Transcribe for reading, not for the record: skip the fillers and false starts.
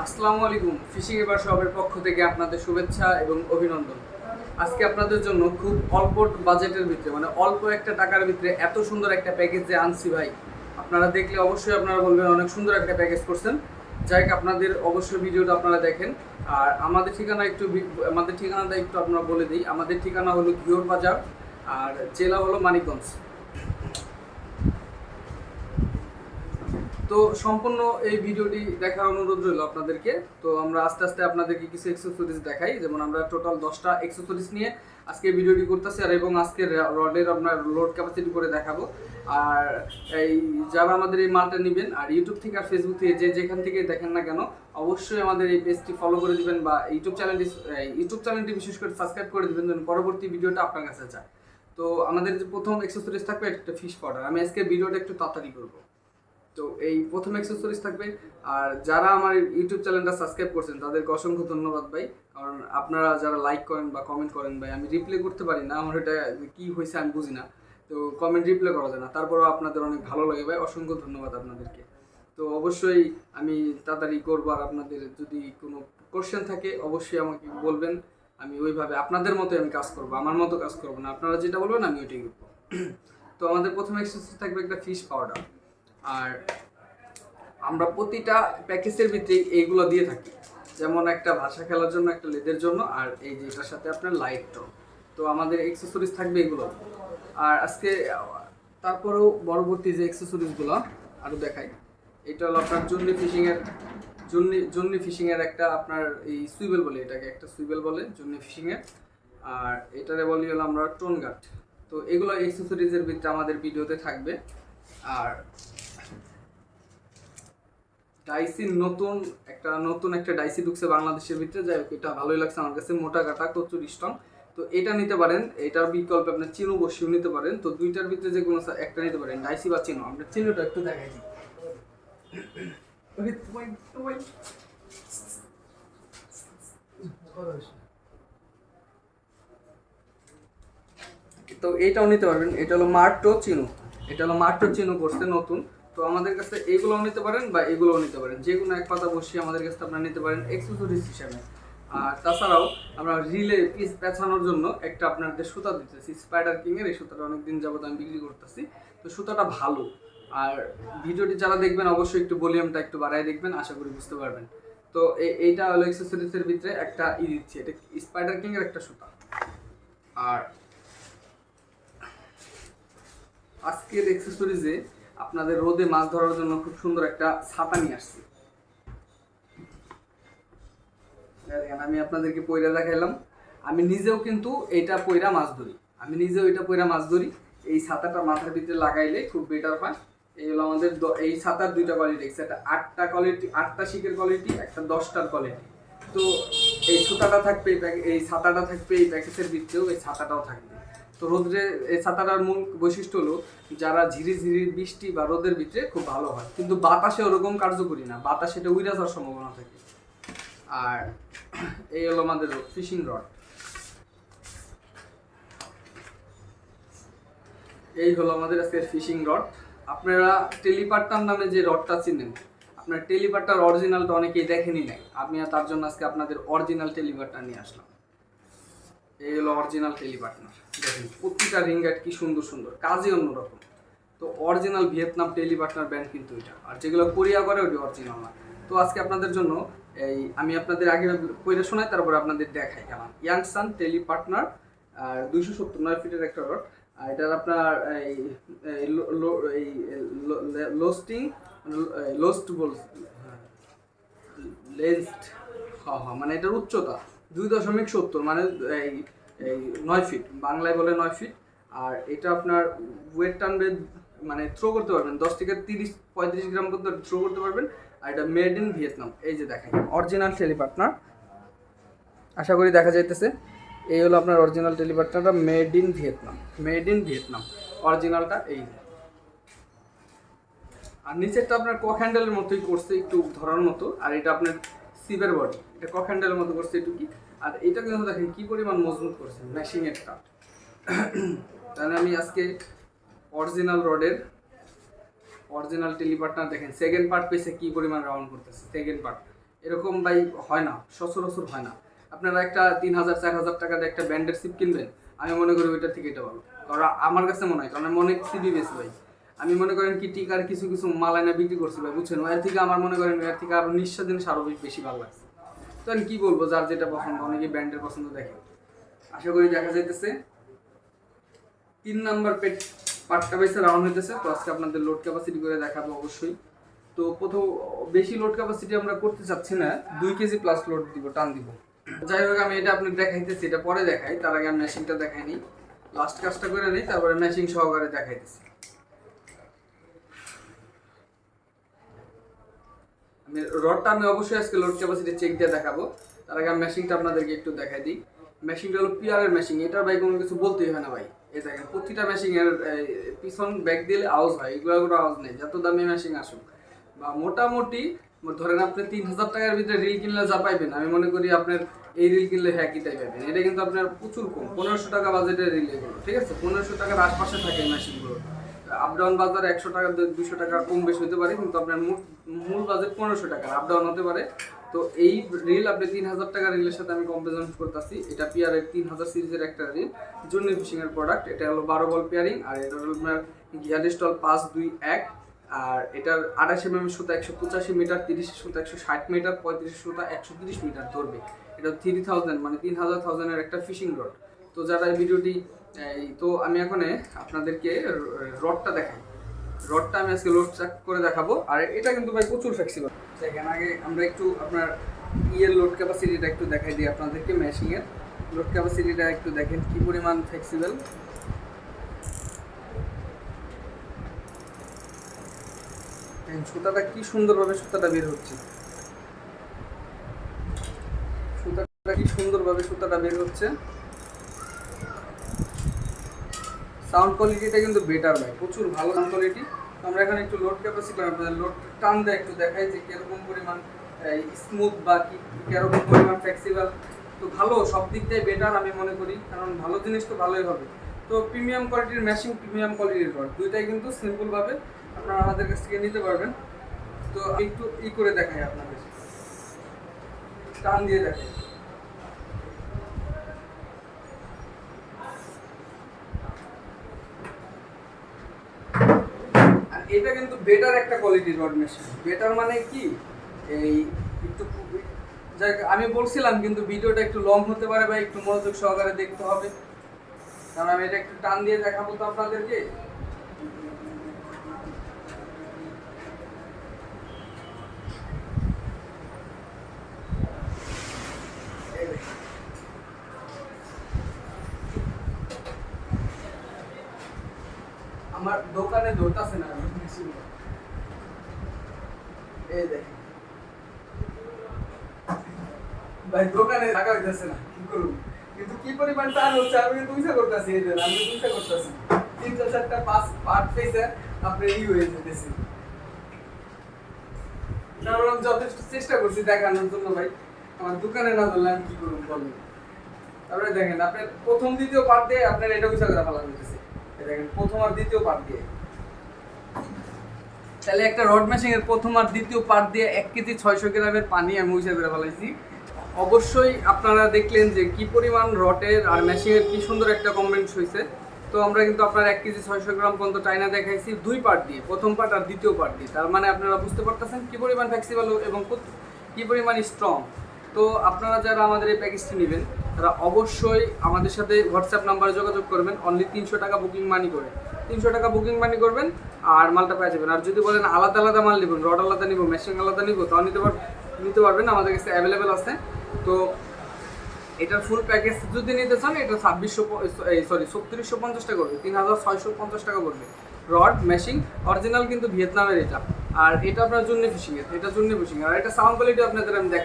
আসসালামু আলাইকুম। ফিশিং এবার শপের পক্ষ থেকে আপনাদের শুভেচ্ছা এবং অভিনন্দন। আজকে আপনাদের জন্য খুব অল্প বাজেটের ভিতরে মানে অল্প একটা টাকার ভিতরে এত সুন্দর একটা প্যাকেজ যে আনছি ভাই, আপনারা দেখলে অবশ্যই আপনারা বলবেন অনেক সুন্দর একটা প্যাকেজ করছেন। যাই হোক, আপনাদের অবশ্যই ভিডিওটা আপনারা দেখেন। আর আমাদের ঠিকানাটা একটু আপনারা বলে দিই। আমাদের ঠিকানা হলো ঘিওর বাজার, আর জেলা হলো মানিকগঞ্জ। তো সম্পূর্ণ এই ভিডিওটি দেখার অনুরোধ রইল আপনাদেরকে। তো আমরা আস্তে আস্তে আপনাদেরকে কিছু এক্সেসরিজ দেখাই, যেমন আমরা টোটাল 10টা এক্সেসরিজ নিয়ে আজকে ভিডিওটি করতেছি, আর এবং আজকে রডের আপনার লোড ক্যাপাসিটি করে দেখাবো। আর এই যারা আমাদের এই মালটা নেবেন, আর ইউটিউব থেকে আর ফেসবুক থেকে যেখান থেকে দেখেন না কেন, অবশ্যই আমাদের এই পেজটি ফলো করে দিবেন বা ইউটিউব চ্যানেলটি বিশেষ করে সাবস্ক্রাইব করে দিবেন, যেন পরবর্তী ভিডিওটা আপনার কাছে যায়। তো আমাদের যে প্রথম এক্সেসরিজ থাকবে একটা ফিশ পাউডার। আমি আজকে ভিডিওটা একটু তাড়াতাড়ি করবো। তো এই প্রথম অ্যাক্সেসরিজ থাকবে। আর যারা আমার ইউটিউব চ্যানেলটা সাবস্ক্রাইব করছেন তাদেরকে অসংখ্য ধন্যবাদ ভাই। কারণ আপনারা যারা লাইক করেন বা কমেন্ট করেন ভাই, আমি রিপ্লাই করতে পারি না, আমার এটা কি হয়েছে আমি বুঝি না। তো কমেন্ট রিপ্লাই করা যায় না, তারপরেও আপনাদের অনেক ভালো লাগে ভাই, অসংখ্য ধন্যবাদ আপনাদেরকে। তো অবশ্যই আমি তাড়াতাড়ি করবো। আর আপনাদের যদি কোনো কোশ্চেন থাকে অবশ্যই আমাকে বলবেন। আমি ওইভাবে আপনাদের মতো আমি কাজ করবো, আমার মতো কাজ করবো না। আপনারা যেটা বলবেন আমি ওইটাই করবো। তো আমাদের প্রথম এক্সারসাইজ থাকবে একটা ফিশ পাউডার। আর আমরা প্রতিটা প্যাকেজের ভিতরে এইগুলো দিয়ে থাকি, যেমন একটা ভাষা খেলার জন্য, একটা লেদের জন্য, আর এই যে এটার সাথে আপনার লাইট টন। তো আমাদের এক্সেসরিজ থাকবে এগুলো। আর আজকে তারপরেও পরবর্তী যে এক্সেসরিজগুলো আরও দেখাই। এটা হলো আপনার জন্নি ফিশিংয়ের একটা আপনার এই সুইবেল বলে, এটাকে একটা সুইবেল বলে জন্নি ফিশিংয়ের। আর এটারে বলি হলো আমরা টোন গার্ড। তো এগুলো এক্সেসরিজের ভিতরে আমাদের ভিডিওতে থাকবে। আর ডাইসির নতুন একটা ডাইসি ঢুকছে বাংলাদেশের ভিতরে, যাই হোক এটা ভালোই লাগছে আমার কাছে, মোটা কাটা প্রচুর স্ট্রং। তো এটা নিতে পারেন, এটার বিকল্পে আপনার চিনো বসিও নিতে পারেন। তো দুইটার ভিতরে যে কোনো একটা নিতে পারেন, ডাইসি বা চিনো। আমরা চিনোটা একটু দেখাই দিই। তো এইটাও নিতে পারবেন, এটা হলো মার্টো চিনো করছে নতুন। তো আমাদের কাছে এগুলোও নিতে পারেন বা এগুলোও নিতে পারেন, যে কোনো এক পাতা বসিয়ে আমাদের কাছে আপনারা নিতে পারেন এক্সেসরিজ হিসাবে। আর তাছাড়াও আমরা রিলে পিস পেঁচানোর জন্য একটা আপনাদের সুতা দিতেছি, স্পাইডার কিংয়ের। এই সুতাটা অনেকদিন যাবত আমি বিক্রি করতেছি। তো সুতাটা ভালো। আর ভিডিওটি যারা দেখবেন অবশ্যই একটু ভলিউমটা একটু বাড়ায় দেখবেন, আশা করি বুঝতে পারবেন। তো এইটা হলো এক্সেসরিজের ভিতরে একটা দিচ্ছি, এটা স্পাইডার কিংয়ের একটা সুতা। আর আজকের এক্সেসরিজে আপনাদের রোদে মাছ ধরার জন্য খুব সুন্দর একটা ছাতা নিয়ে আসছি। আমি আপনাদেরকে পয়রা দেখাইলাম। আমি নিজেও কিন্তু এটা পয়রা মাছ ধরি। এই ছাতাটা মাথার ভিতরে লাগাইলে খুব বেটার হয়। এই হলো আমাদের এই ছাতার দুইটা কোয়ালিটি, একটা 8টা কোয়ালিটি, 8টা শিকের কোয়ালিটি, একটা 10টার কোয়ালিটি। তো এই সুতাটা থাকবে, এই ছাতাটা থাকবে এই প্যাকেজের ভিতরেও, এই ছাতাটাও থাকবে। তো রোদ্রে এই ছাতাটার মূল বৈশিষ্ট্য হলো যারা ঝিরিঝিরি বৃষ্টি বা রোদের ভিতরে খুব ভালো হয়, কিন্তু বাতাসে ওরকম কার্যকরী না, বাতাসে এটা উড়ে যাওয়ার সম্ভাবনা থাকে। আর এই হলো আমাদের ফিশিং রড। এই হলো আমাদের আজকের ফিশিং রড। আপনারা টেলিপাট্টার নামে যে রডটা চিনেন, আপনার টেলিপাট্টার অরিজিনালটা অনেকেই দেখেনি নাই, আমি তার জন্য আজকে আপনাদের অরিজিনাল টেলিপাট্টা নিয়ে আসলাম। এই হলো অরিজিনাল টেলিপার্টনার। দেখেন প্রতিটা রিংগাট কি সুন্দর সুন্দর, কাজই অন্যরকম। তো অরিজিনাল ভিয়েতনাম টেলিপার্টনার ব্র্যান্ড কিন্তু এটা, আর যেগুলো কোরিয়া করে ওটি অরিজিনাল না। তো আজকে আপনাদের জন্য আমি আপনাদের আগে পয়রা শোনাই, তারপরে আপনাদের দেখাই কেমন ইয়াংসান টেলিপার্টনার। আর 279 ফিটের একটা রড। আর এটার আপনার এই লোস্টিং লোস্ট বল লেন্সড, হ্যাঁ হ্যাঁ, মানে এটার উচ্চতা 2.70, মানে এই এই 9 ফিট, বাংলায় বলে 9 ফিট। আর এটা আপনার ওয়েট টানবে, মানে থ্রো করতে পারবেন 10 থেকে 30-35 গ্রাম পর্যন্ত থ্রো করতে পারবেন। আর এটা মেড ইন ভিয়েতনাম। এই যে দেখেন অরিজিনাল টেলিপার্টনার, আশা করি দেখা যাইতেছে। এই হলো আপনার অরিজিনাল টেলিপার্টনারটা, মেড ইন ভিয়েতনাম অরিজিনালটা। এই আর নিচেরটা আপনার কক হ্যান্ডেলের মতোই করছে, একটু ধরার মতো। আর এটা আপনার সিভের বডি, এটা কক হ্যান্ডেলের মতো করছে একটু কি। আর এটা কিন্তু দেখেন কি পরিমাণ মজবুত করছে, ম্যাশিংয়ের কাট। তাহলে আমি আজকে অরিজিনাল রডের অরিজিনাল টেলিপার্টনার দেখেন সেকেন্ড পার্ট পেয়েছে কি পরিমাণ রাউন্ড করতেছে। সেকেন্ড পার্ট এরকম ভাই হয় না, সচরাচর হয় না। আপনারা একটা 3,000 4,000 টাকা দিয়ে একটা ব্র্যান্ডের সিপ কিনবেন, আমি মনে করি ওইটার থেকে এটা ভালো। কারণ আমার কাছে মনে হয়, কারণ আমি অনেক সিবি বেশি ভাই। আমি মনে করেন কি টিকার কিছু কিছু মাল আয়না বিক্রি করছি ভাই, বুঝছেন? এর থেকে আমার মনে করেন এর থেকে আরো নিঃশ্বাস জিনিস আরো বেশি ভালো লাগছে। তো আমি কি বলবো, যার যেটা পছন্দ, অনেকে ব্র্যান্ডের পছন্দ দেখে। আশা করি দেখা যাইতেছে 3 নাম্বার পার্টটা বেশি রাউন্ড হইতেছে। তো আজকে আপনাদের লোড ক্যাপাসিটি করে দেখাবো অবশ্যই। তো প্রথম বেশি লোড ক্যাপাসিটি আমরা করতে চাচ্ছি না, 2 কেজি প্লাস লোড দিব, টান দিব। যাই হোক, আমি এটা আপনাকে দেখাইতেছি, এটা পরে দেখাই, তার আগে আমি মেশিনটা দেখাইনি, লাস্ট কাজটা করে নিই, তারপরে মেশিন সহকারে দেখাইতেছি। আমি রডটা আমি অবশ্যই আজকে লোড ক্যাপাসিটি চেক দিয়ে দেখাবো। তার আগে আমি মেশিনটা আপনাদেরকে একটু দেখাই দিই। মেশিনটা হলো পিয়ারের মেশিন, এটার ভাই কোনো কিছু বলতেই হয় না ভাই। এই দেখেন প্রতিটা মেশিনের পিছন ব্যাক দিলে আওয়াজ হয়, এগুলো কোনো আওয়াজ নেই, যত দামি মেশিন আসুক। বা মোটামুটি ধরেন আপনি 3,000 টাকার ভিতরে রিল কিনলে যা পাইবেন, আমি মনে করি আপনার এই রিল কিনলে হ্যাঁ কি তাই পাইবেন। এটা কিন্তু আপনার প্রচুর কম, 1500 টাকা বাজেটের রিল এগুলো, ঠিক আছে? 1500 টাকার আশপাশে থাকে এই মেশিনগুলো। আপ ডাউন বাজারে 100 টাকা 200 টাকা কম বেশি হতে পারে, কিন্তু আপনার মূল বাজেট 1500 টাকা, আপ ডাউন হতে পারে। তো এই রিল আপনি 3,000 টাকার রিলের সাথে আমি কম্পারিজন করতেছি। এটা পিয়ারের 3000 সিরিজের একটা রিল, জুনি ফিশিং এর প্রোডাক্ট। এটা হলো 12 বল পেয়ারিং, আর এটা হলো আপনার গিয়ারস্টল 521। আর এটার 28 mm সুতা 185 মিটার, 30 সুতা 160 মিটার, 35 সুতা 130 মিটার ধরবে। এটা 3000 মানে 3000 এর একটা ফিশিং রড। তো যারা এই ভিডিওটি তো আমি এখন আপনাদেরকে রডটা দেখাই। রডটা আমি আজকে লোড চেক করে দেখাবো। আর এটা কিন্তু ভাই প্রচুর ফ্লেক্সিবল। দেখেন, আগে আমরা একটু আপনার লোড ক্যাপাসিটিটা একটু দেখাই দিই আপনাদেরকে। মেশিনের লোড ক্যাপাসিটিটা একটু দেখেন কি পরিমাণ ফ্লেক্সিবল। সুতাটা কি সুন্দরভাবে সুতাটা বের হচ্ছে, সুতাটা কি সুন্দরভাবে সুতাটা বের হচ্ছে। সাউন্ড কোয়ালিটিটা কিন্তু বেটার ভাই, প্রচুর ভালো সাউন্ড কোয়ালিটি। আমরা এখানে একটু লোড ক্যাপাসিটি আপনাদের লোড টান দিয়ে একটু দেখাই যে কিরকম পরিমাণ স্মুথ বা কিরকম পরিমাণ ফ্লেক্সিবল। তো ভালো, সব দিক দিয়ে বেটার আমি মনে করি, কারণ ভালো জিনিস তো ভালোই হবে। তো প্রিমিয়াম কোয়ালিটির মেশিন, প্রিমিয়াম কোয়ালিটির রড, দুইটাই কিন্তু সিম্পলভাবে আপনারা আমাদের কাছ থেকে নিতে পারবেন। তো একটু করে দেখাই আপনাদের, টান দিয়ে দেখাই। এটা কিন্তু বেটার একটা কোয়ালিটির রড মেশিন। বেটার মানে কি, এই একটু আমি বলছিলাম, কিন্তু ভিডিওটা একটু লং হতে পারে বা একটু মনোযোগ সহকারে দেখতে হবে, কারণ আমি এটা একটু টান দিয়ে দেখাবো তো আপনাদেরকে। আমার দোকানে ধরতেছে না মেশিন, এই দেখেন ভাই, দোকানে টাকা হইতেছে না, কি করব? কিন্তু কি পরিমাণ টান হচ্ছে, আমি কিন্তু উইসা করতেছি। এই দেন, আমি উইসা করতেছি, 3-4টা পার্ট পেয়েছে আপনার হয়ে যেতেছে। কারণ যথেষ্ট চেষ্টা করছি দেখানোর জন্য ভাই, আমার দোকানে না ধরলে আমি কি করব বলেন। তারপরে দেখেন আপনার প্রথম দ্বিতীয় পার্ট দিয়ে আপনার এটা উইসা করে ফেলা হইতেছে। দেখেন প্রথম আর দ্বিতীয় পার্ট দিয়ে, তাহলে একটা রড মেশিং এর প্রথম আর দ্বিতীয় পার্ট দিয়ে 1 কেজি 600 গ্রামের পানি আমি উইসা করে ফেলাইছি। অবশ্যই আপনারা দেখলেন যে কি পরিমাণ রডের আর মেশিনের কি সুন্দর একটা কম্বিনেশন হয়েছে। তো আমরা কিন্তু আপনার 1 কেজি 600 গ্রাম পর্যন্ত টাইনা দেখাইছি 2 পার্ট দিয়ে, প্রথম পার্ট আর দ্বিতীয় পার্ট দিয়ে। তার মানে আপনারা বুঝতে পারতেছেন কি পরিমাণ ফ্লেক্সিবল এবং কি পরিমাণ স্ট্রং। তো আপনারা যারা আমাদের এই প্যাকেজটি নেবেন, তারা অবশ্যই আমাদের সাথে হোয়াটসঅ্যাপ নাম্বারে যোগাযোগ করবেন। অনলি 300 টাকা বুকিং মানি করে, 300 টাকা বুকিং মানি করবেন আর মালটা পেয়ে যাবেন। আর যদি বলেন আলাদা আলাদা মাল নেবেন, রড আলাদা নিব, মেশিন আলাদা নিব, তাও নিতে পারবেন, আমাদের কাছে অ্যাভেলেবেল আছে। তো এটার ফুল প্যাকেজ যদি নিতে চান, এটা 3650 টাকা করবে, 3650 টাকা করবে। রড মেশিন অরিজিনাল কিন্তু ভিয়েতনামের এটা। আর এটা আপনার জন্য ফিশিং এর, এটা জন্য ফিশিং। আর এটা সাউন্ড কোয়ালিটি আপনাদের আমি দেখাই।